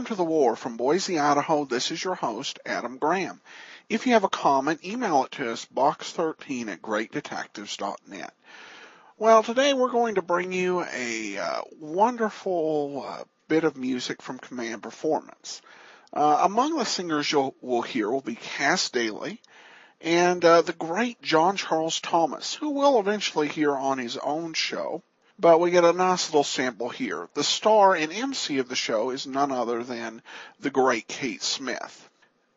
Welcome to the War. From Boise, Idaho, this is your host, Adam Graham. If you have a comment, email it to us, box13@greatdetectives.net. Well, today we're going to bring you a wonderful bit of music from Command Performance. Among the singers we'll hear will be Cass Daley and the great John Charles Thomas, who we'll eventually hear on his own show. But we get a nice little sample here. The star and MC of the show is none other than the great Kate Smith.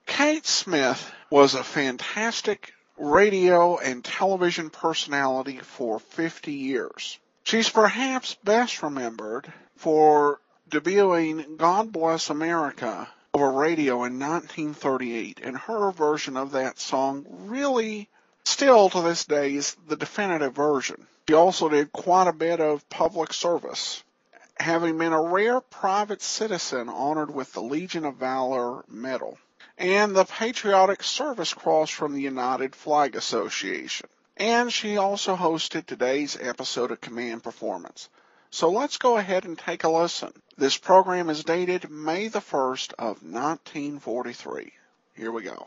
Kate Smith was a fantastic radio and television personality for 50 years. She's perhaps best remembered for debuting God Bless America over radio in 1938, and her version of that song really, still to this day, is the definitive version. She also did quite a bit of public service, having been a rare private citizen honored with the Legion of Valor Medal and the Patriotic Service Cross from the United Flag Association. And she also hosted today's episode of Command Performance. So let's go ahead and take a listen. This program is dated May the 1st of 1943. Here we go.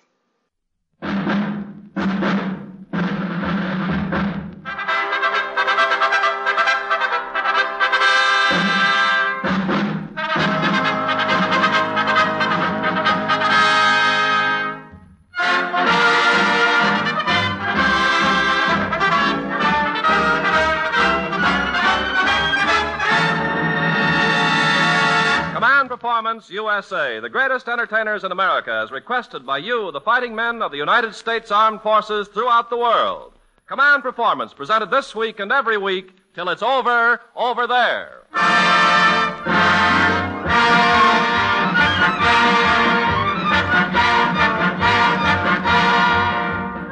Performance USA, the greatest entertainers in America, as requested by you, the fighting men of the United States Armed Forces throughout the world. Command Performance, presented this week and every week till it's over there.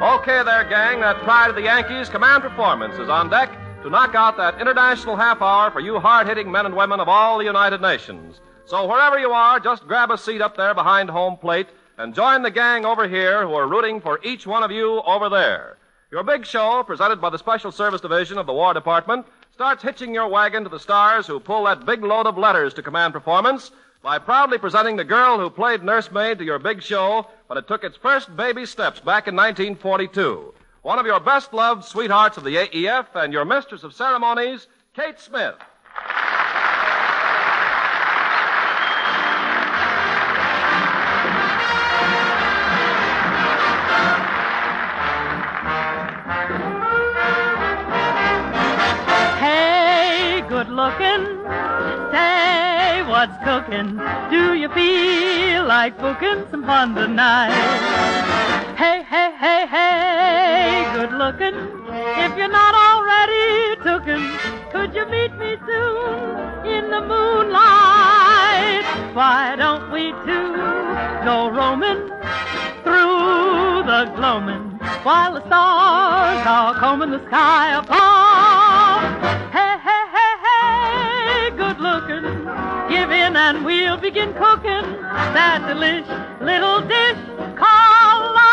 Okay there, gang, that pride of the Yankees, Command Performance, is on deck to knock out that international half hour for you hard-hitting men and women of all the United Nations. So wherever you are, just grab a seat up there behind home plate and join the gang over here who are rooting for each one of you over there. Your big show, presented by the Special Service Division of the War Department, starts hitching your wagon to the stars who pull that big load of letters to Command Performance by proudly presenting the girl who played nursemaid to your big show when it took its first baby steps back in 1942. One of your best-loved sweethearts of the AEF and your mistress of ceremonies, Kate Smith. Looking, say what's cooking. Do you feel like booking some fun tonight? Hey, hey, hey, hey, good looking. If you're not already tooken, could you meet me soon in the moonlight? Why don't we two go roaming through the gloaming while the stars are combing the sky above? Hey, hey, good looking, give in and we'll begin cooking that delicious little dish called love.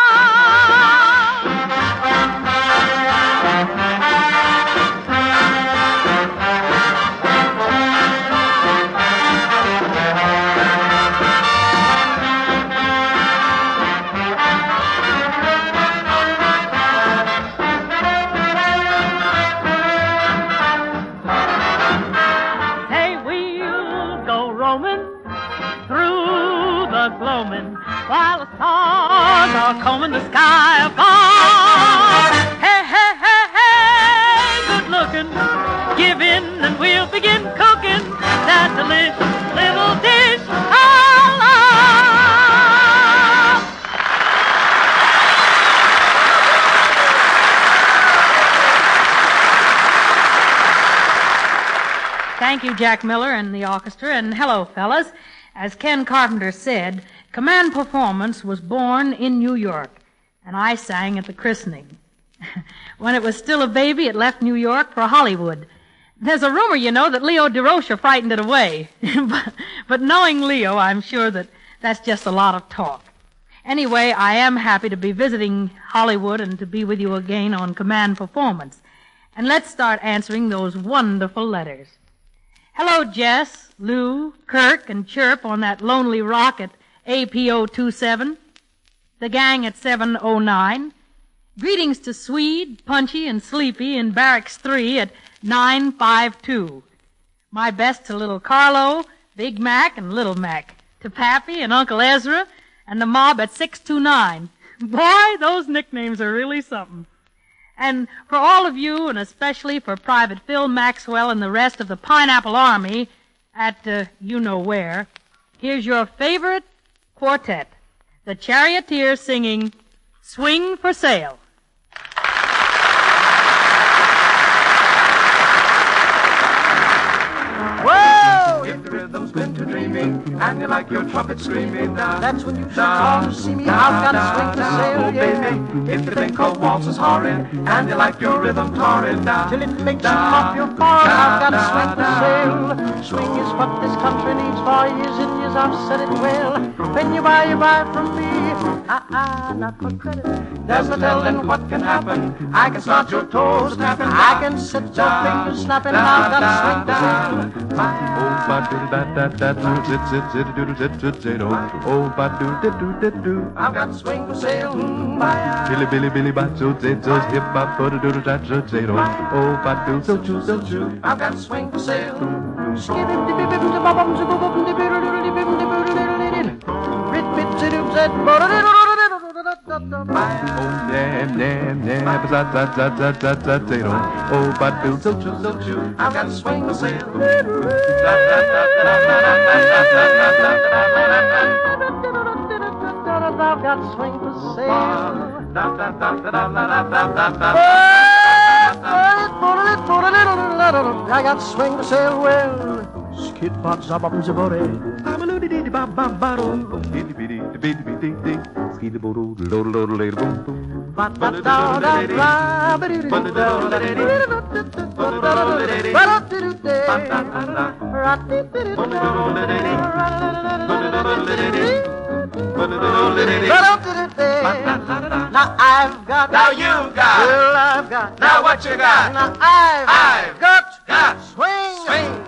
While the stars are combing the sky above. Hey, hey, hey, hey, good looking. Give in and we'll begin cooking that delicious little dish of love. Thank you, Jack Miller and the orchestra, and hello, fellas. As Ken Carpenter said, Command Performance was born in New York, and I sang at the christening. When it was still a baby, it left New York for Hollywood. There's a rumor, you know, that Leo DeRocha frightened it away. but knowing Leo, I'm sure that that's just a lot of talk. Anyway, I am happy to be visiting Hollywood and to be with you again on Command Performance. And let's start answering those wonderful letters. Hello, Jess, Lou, Kirk, and Chirp on that lonely rock at APO27. The gang at 709. Greetings to Swede, Punchy, and Sleepy in Barracks 3 at 952. My best to little Carlo, Big Mac, and Little Mac. To Pappy and Uncle Ezra, and the mob at 629. Boy, those nicknames are really something. And for all of you, and especially for Private Phil Maxwell and the rest of the Pineapple Army at you-know-where, here's your favorite quartet, the Charioteers singing Swing for Sale. Whoa! If the rhythm's been too dreamy, and you like your trumpet screaming, that's when you should come to see me. I've got a swing to sail, yeah. Baby, if the thing called waltz is horrid, and you like your rhythm torrid, till it makes you off your farm, I've got a swing to sail. Swing is what this country needs for years and years, I've said it well. When you buy from me. Not for credit. There's no telling what can happen. I can start your toes tapping. I can set your fingers snapping. I've got a swing to sail. I've got a swing to sail. Billy Billy Billy Bacho Zetos hip hop for the doodle that zero. Oh, Batu so choo so choo. I've got a swing to sail. Skip it, dip it, dip it, bop up, zip up, dip it, dip it, dip it, dip it, rit bit zip zip, oh damn damn damn, oh Batu so choo so choo. I've got a swing to sail. I've got swing for sale. I got swing for sale. Well, skid pots up on the body. I'm a loody dee bop bop bottle. Bitty bitty bitty bitty bitty. Skid bottle load load load boom boom. But da da da da. But it is da da da Now I've got. Now you've got. Well, I've got. Now what you got? Now I've got. Swing. Swing.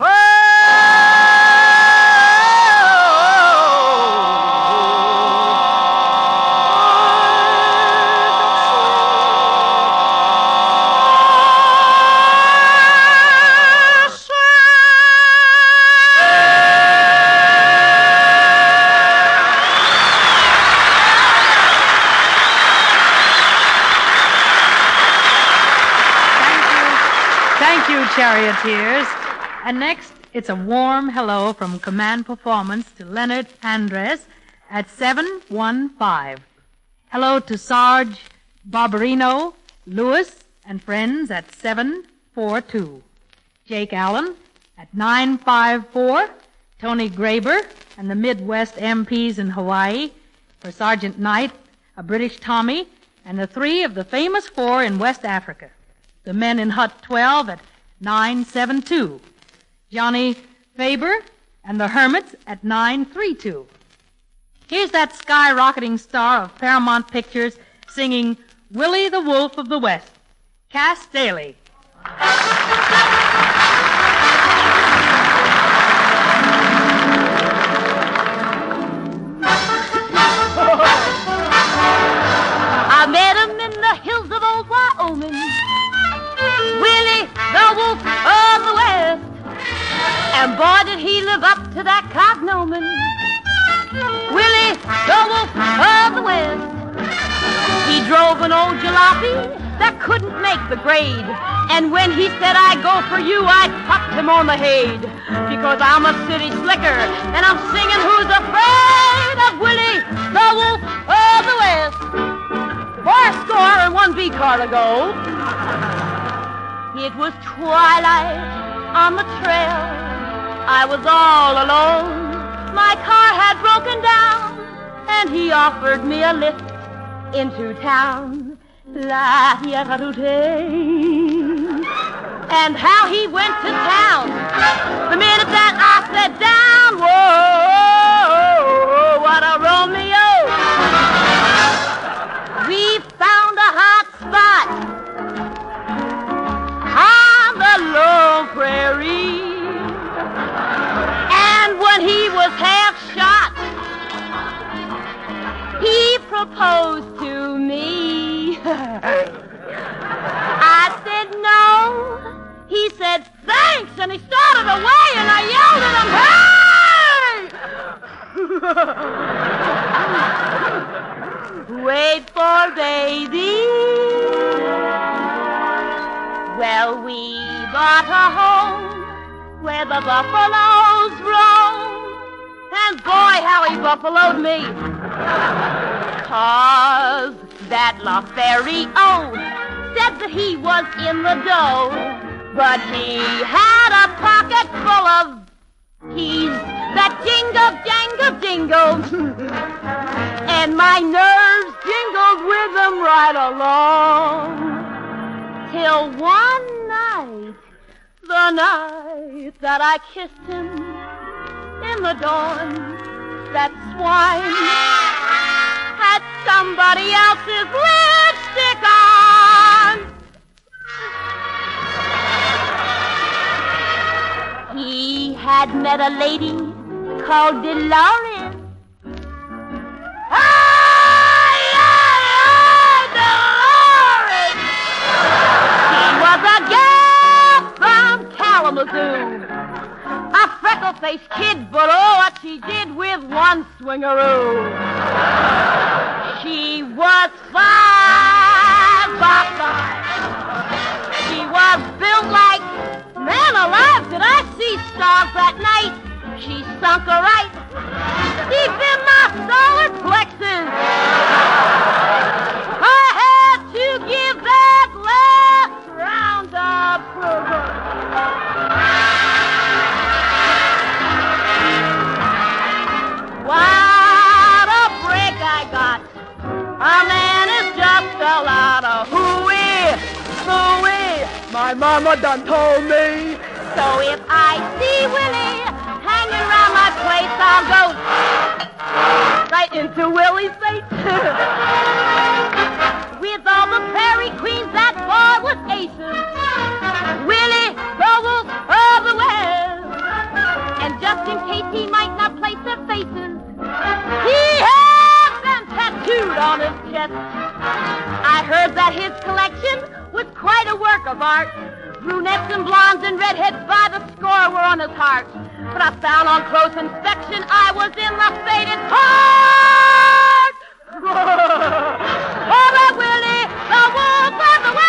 Charioteers. And next, it's a warm hello from Command Performance to Leonard Andres at 715. Hello to Sarge Barbarino, Lewis, and friends at 742. Jake Allen at 954. Tony Graber and the Midwest MPs in Hawaii. For Sergeant Knight, a British Tommy, and the three of the famous four in West Africa. The men in Hut 12 at 972. Johnny Faber and the Hermits at 932. Here's that skyrocketing star of Paramount Pictures singing Willie the Wolf of the West, Cass Daley. I met him in the hills of old Wyoming, Willie the Wolf of the West, and boy did he live up to that cognomen, Willie the Wolf of the West. He drove an old jalopy that couldn't make the grade, and when he said I go for you, I popped him on the head, because I'm a city slicker and I'm singing Who's Afraid of Willie the Wolf of the West. 4 score and 1 V-car to go. It was twilight on the trail. I was all alone. My car had broken down, and he offered me a lift into town. And how he went to town the minute that I sat down. Whoa, what a Romeo. We found a hot spot on the low prairie. So we bought a home where the buffaloes roam. And boy, how he buffaloed me. 'Cause that LaFerrier said that he was in the dough, but he had a pocket full of keys that jingle, jangle, jingled. And my nerves jingled with them right along. Till one night, the night that I kissed him in the dawn, that swine had somebody else's lipstick on. He had met a lady called Dolores. Dolores! She was a girl from Kalamazoo. A freckle-faced kid, but oh, what she did with one swingaroo. She was 5'5". She was built like, man alive, did I see stars that night? She sunk her right deep in my solar plexus. I had to give that last round of approval. What a break I got. A man is just a lot of hooey, hooey. My mama done told me. So if I see Willie hanging around my place, I'll go right into Willie's face. With all the prairie queens, that boy was aces. Willie, the wolf of the west. And just in case he might not place their faces, he has them tattooed on his chest. I heard that his collection was quite a work of art. Brunettes and blondes and redheads by the score were on his heart. But I found on close inspection I was in the faded part. Oh, that Willie, the wolf of the west.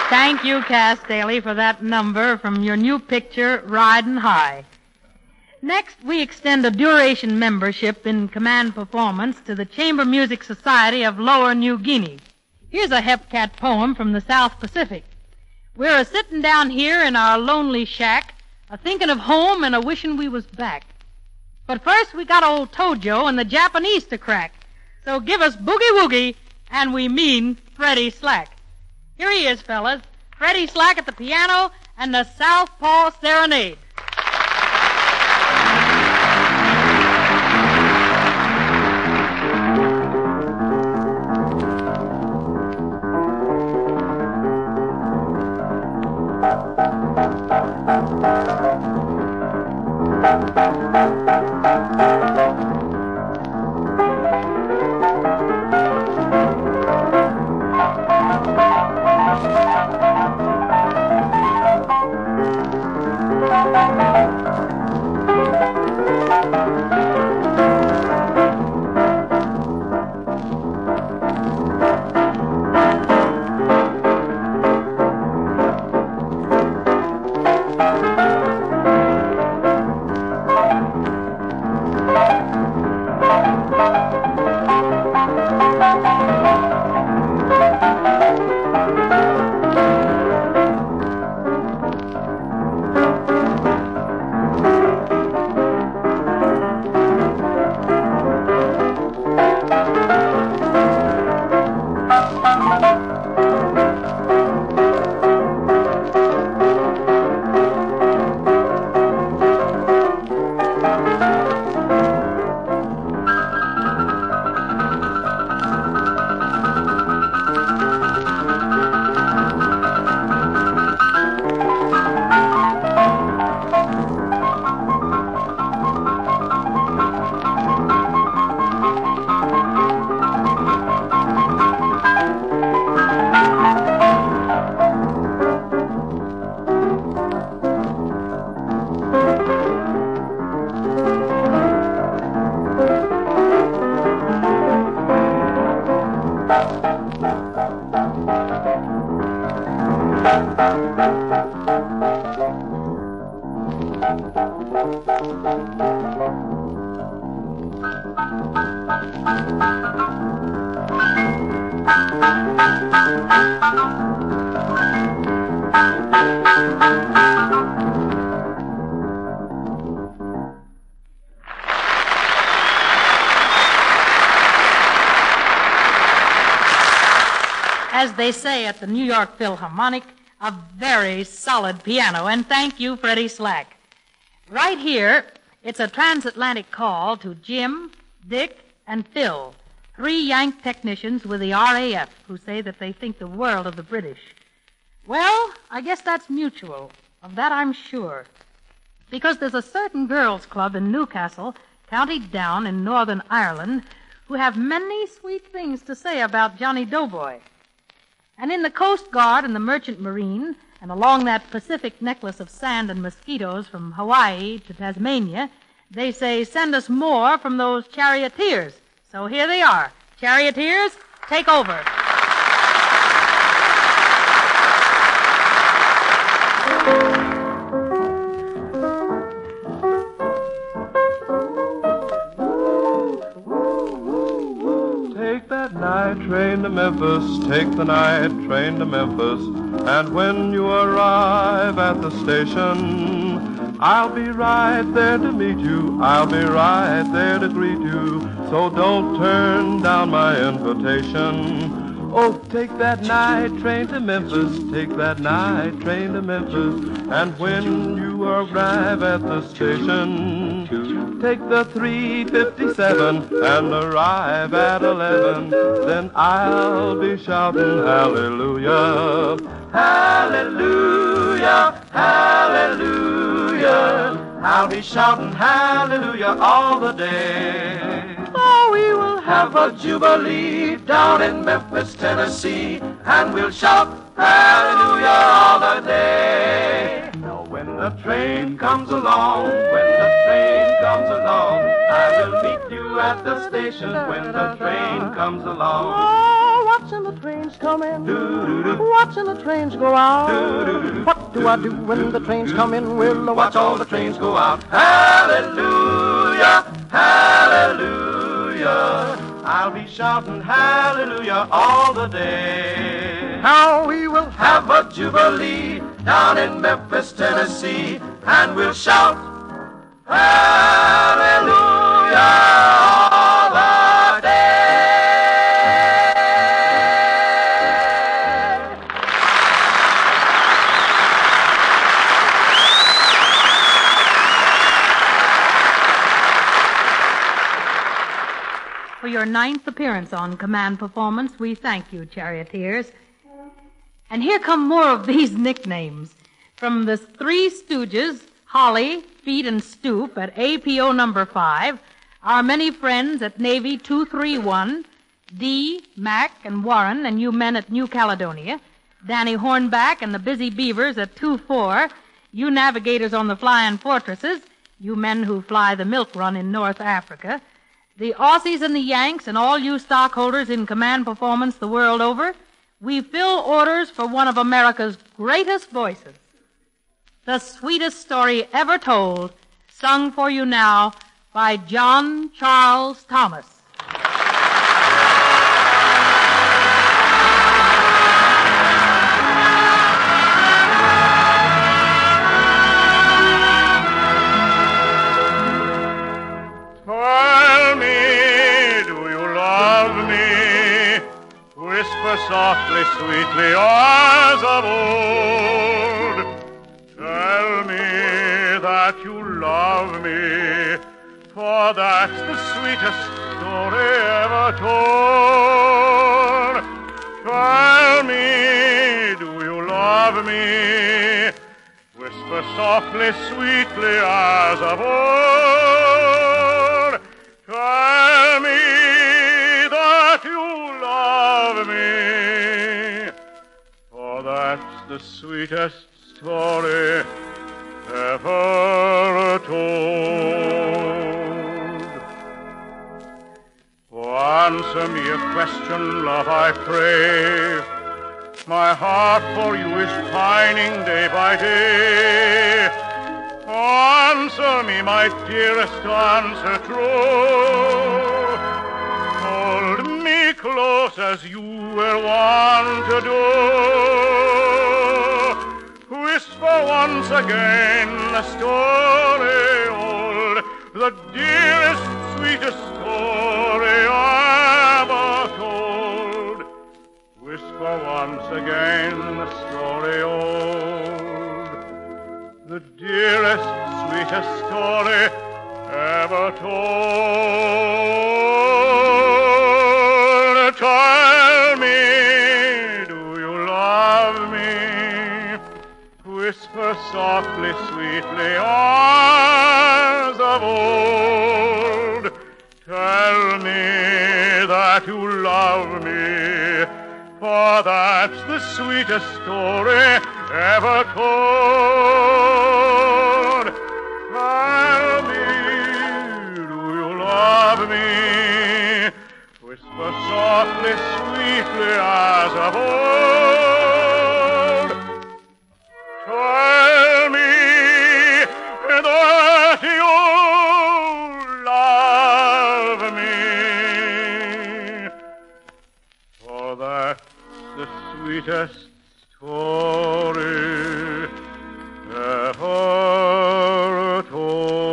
Thank you, Cass Daley, for that number from your new picture, Riding High. Next, we extend a duration membership in command performance to the Chamber Music Society of Lower New Guinea. Here's a Hepcat poem from the South Pacific. We're a-sittin' down here in our lonely shack, a-thinkin' of home and a-wishin' we was back. But first we got old Tojo and the Japanese to crack. So give us Boogie Woogie, and we mean Freddie Slack. Here he is, fellas. Freddie Slack at the piano and the Southpaw Serenade. As they say at the New York Philharmonic, a very solid piano. And thank you, Freddie Slack. Right here, it's a transatlantic call to Jim, Dick, and Phil, 3 Yank technicians with the RAF who say that they think the world of the British. Well, I guess that's mutual. Of that I'm sure. Because there's a certain girls' club in Newcastle, County Down in Northern Ireland, who have many sweet things to say about Johnny Doughboy. And in the Coast Guard and the Merchant Marine, and along that Pacific necklace of sand and mosquitoes from Hawaii to Tasmania, they say, send us more from those charioteers. So here they are. Charioteers, take over. Take that night train to Memphis, take the night train to Memphis, and when you arrive at the station, I'll be right there to meet you, I'll be right there to greet you, so don't turn down my invitation. Oh, take that night train to Memphis, take that night train to Memphis, and when you arrive at the station, take the 357 and arrive at 11, then I'll be shouting hallelujah, hallelujah, hallelujah. I'll be shouting hallelujah all the day. Oh, we will have a jubilee down in Memphis, Tennessee, and we'll shout hallelujah all the day. Now when the train comes along, when the train comes along, I will meet you at the station when the train comes along. Oh, watching the trains come in, watching the trains go out. What do I do when the trains come in? Will I watch all the trains go out? Hallelujah, hallelujah. I'll be shouting hallelujah all the day. How we will have a jubilee down in Memphis, Tennessee, and we'll shout hallelujah all the day. For your 9th appearance on Command Performance, we thank you, Charioteers. And here come more of these nicknames. From the Three Stooges, Holly, Feet, and Stoop at APO number 5, our many friends at Navy 231, Dee, Mac, and Warren, and you men at New Caledonia, Danny Hornback and the Busy Beavers at 2-4, you navigators on the Flying Fortresses, you men who fly the Milk Run in North Africa, the Aussies and the Yanks, and all you stockholders in Command Performance the world over, we fill orders for one of America's greatest voices. The sweetest story ever told, sung for you now by John Charles Thomas. Tell me, do you love me? Whisper softly, sweetly, as of old. Tell me that you love me, for that's the sweetest story ever told. Tell me, do you love me? Whisper softly, sweetly, as of old. Tell me that you love me, for that's the sweetest story ever told. Oh, answer me a question, love, I pray. My heart for you is pining day by day. Answer me, my dearest, answer true. Hold me close as you were wont to do. Whisper once again the story old, the dearest, sweetest story ever told. Whisper once again the story old, the dearest, sweetest story ever told. Tell me, do you love me? Whisper softly, sweetly, as of old. Tell me that you love me, for that's the sweetest story ever told. Tell me, do you love me? Whisper softly, sweetly, as of old. Tell me that you love me, for that's the sweetest story ever told.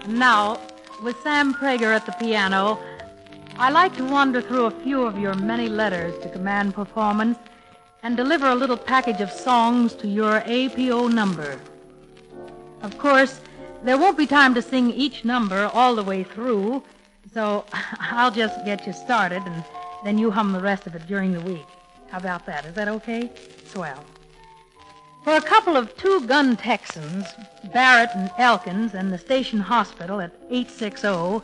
Now, with Sam Prager at the piano, I like to wander through a few of your many letters to Command Performance and deliver a little package of songs to your APO number. Of course, there won't be time to sing each number all the way through, so I'll just get you started and then you hum the rest of it during the week. How about that? Is that okay? Swell. For a couple of two-gun Texans, Barrett and Elkins, and the station hospital at 860,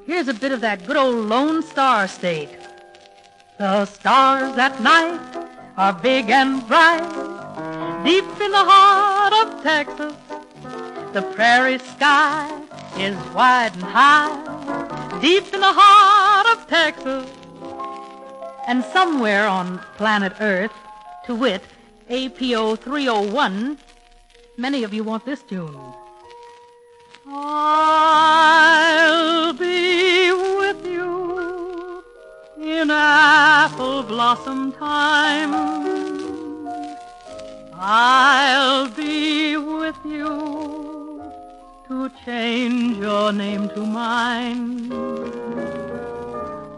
here's a bit of that good old Lone Star State. The stars at night are big and bright, deep in the heart of Texas. The prairie sky is wide and high, deep in the heart of Texas. And somewhere on planet Earth, to wit, APO 301, many of you want this tune. I'll be with you in apple blossom time. I'll be with you to change your name to mine.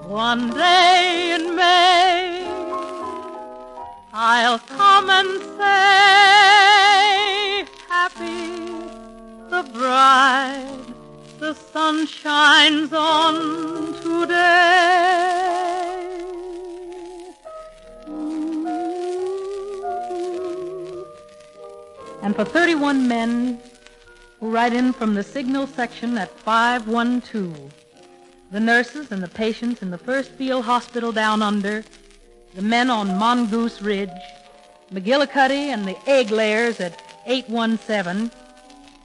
One day in May, I'll come and say, happy the bride the sun shines on today. And for 31 men who write in from the signal section at 512, the nurses and the patients in the first field hospital down under, the men on Mongoose Ridge, McGillicuddy and the egg layers at 817.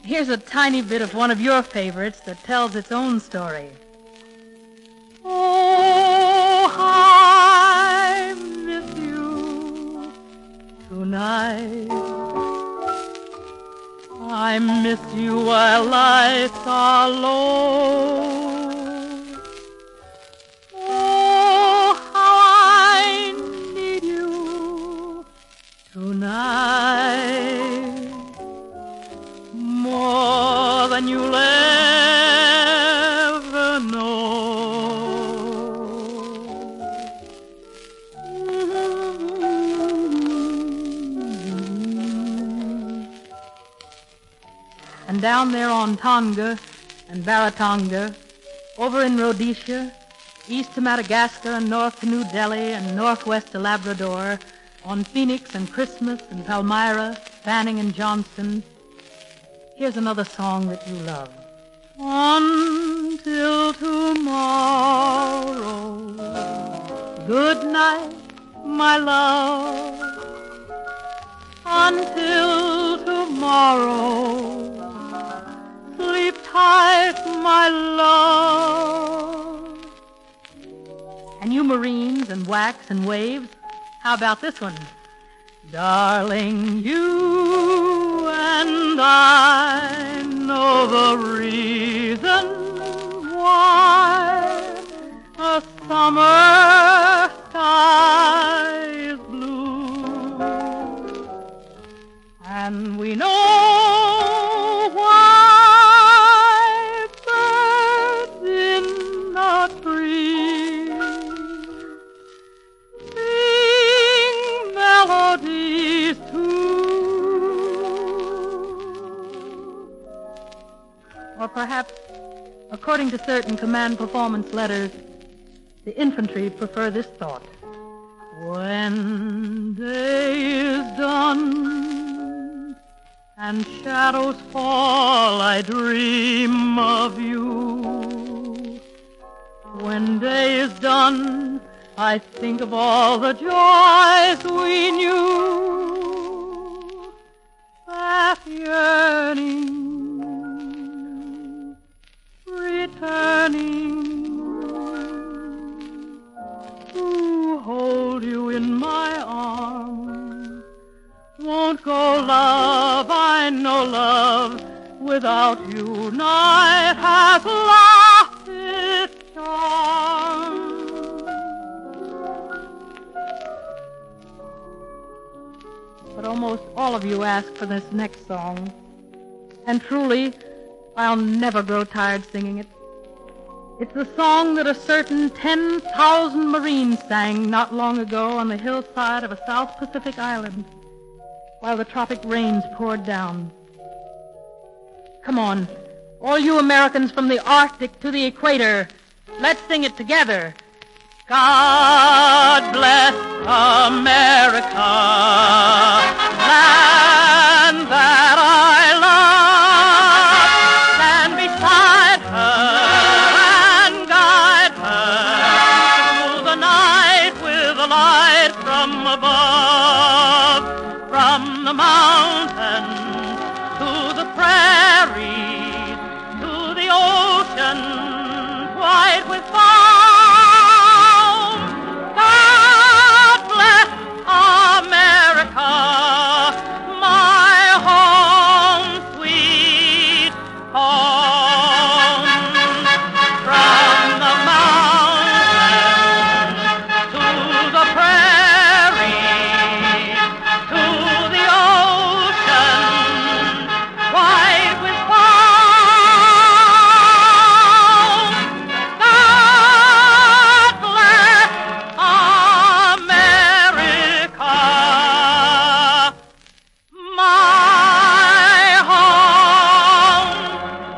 Here's a tiny bit of one of your favorites that tells its own story. Oh, I miss you tonight. I miss you while lights are low. Tonight, more than you'll ever know. And down there on Tonga and Baratonga, over in Rhodesia, east to Madagascar and north to New Delhi and northwest to Labrador, on Phoenix and Christmas and Palmyra, Fanning and Johnston, here's another song that you love. Until until tomorrow. Good night, my love, until tomorrow. Sleep tight, my love. And you marines and wax and waves, how about this one? Darling, you and I know the reason why a summer sky is blue, and we know why birds in the trees sing melodies too. Or perhaps, according to certain command performance letters, the infantry prefer this thought. When day is done and shadows fall, I dream of you. When day is done, I think of all the joys we knew. That yearning, returning to hold you in my arms. Won't go, love, I know love without you night has lost its charm. But almost all of you ask for this next song, and truly, I'll never grow tired singing it. It's the song that a certain 10,000 Marines sang not long ago on the hillside of a South Pacific island while the tropic rains poured down. Come on, all you Americans from the Arctic to the equator, let's sing it together. God bless America, land that I love. Stand beside her and guide her through the night with a light from above. From the mountains to the prairies, to the ocean white with foam. God bless America, my home, sweet home. From the mountains to the prairies, to the ocean white with foam. God bless America, my home,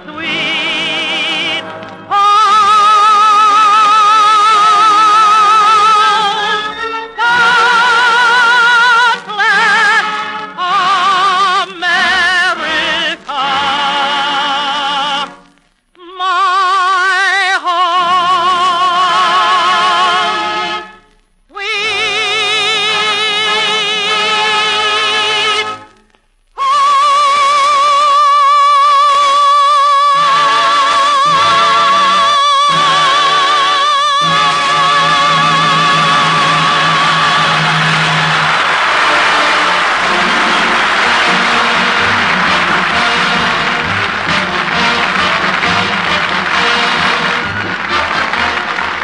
sweet home. God bless America, my home, sweet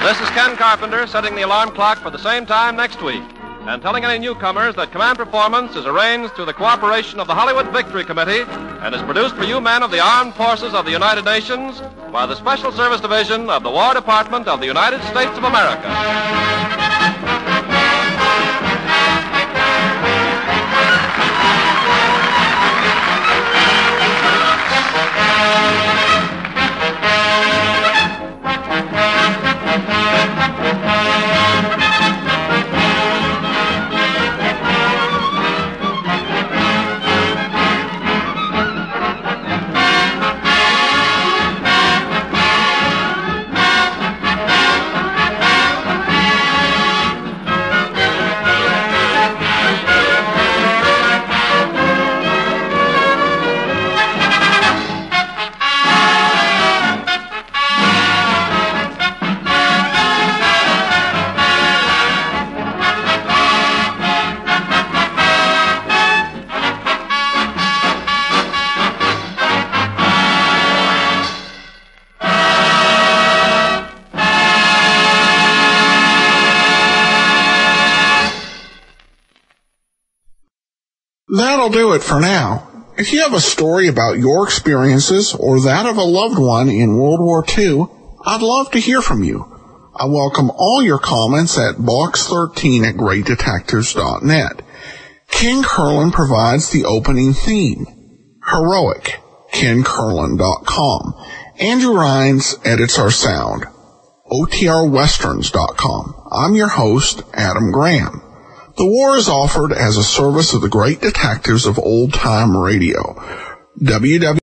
This is Ken Carpenter setting the alarm clock for the same time next week and telling any newcomers that Command Performance is arranged through the cooperation of the Hollywood Victory Committee and is produced for you men of the Armed Forces of the United Nations by the Special Service Division of the War Department of the United States of America. That'll do it for now. If you have a story about your experiences or that of a loved one in World War II, I'd love to hear from you. I welcome all your comments at box13@greatdetectives.net. Ken Curlin provides the opening theme. Heroic, KenCurlin.com. Andrew Rhines edits our sound. OTRWesterns.com. I'm your host, Adam Graham. The war is offered as a service of the great detectives of old-time radio. www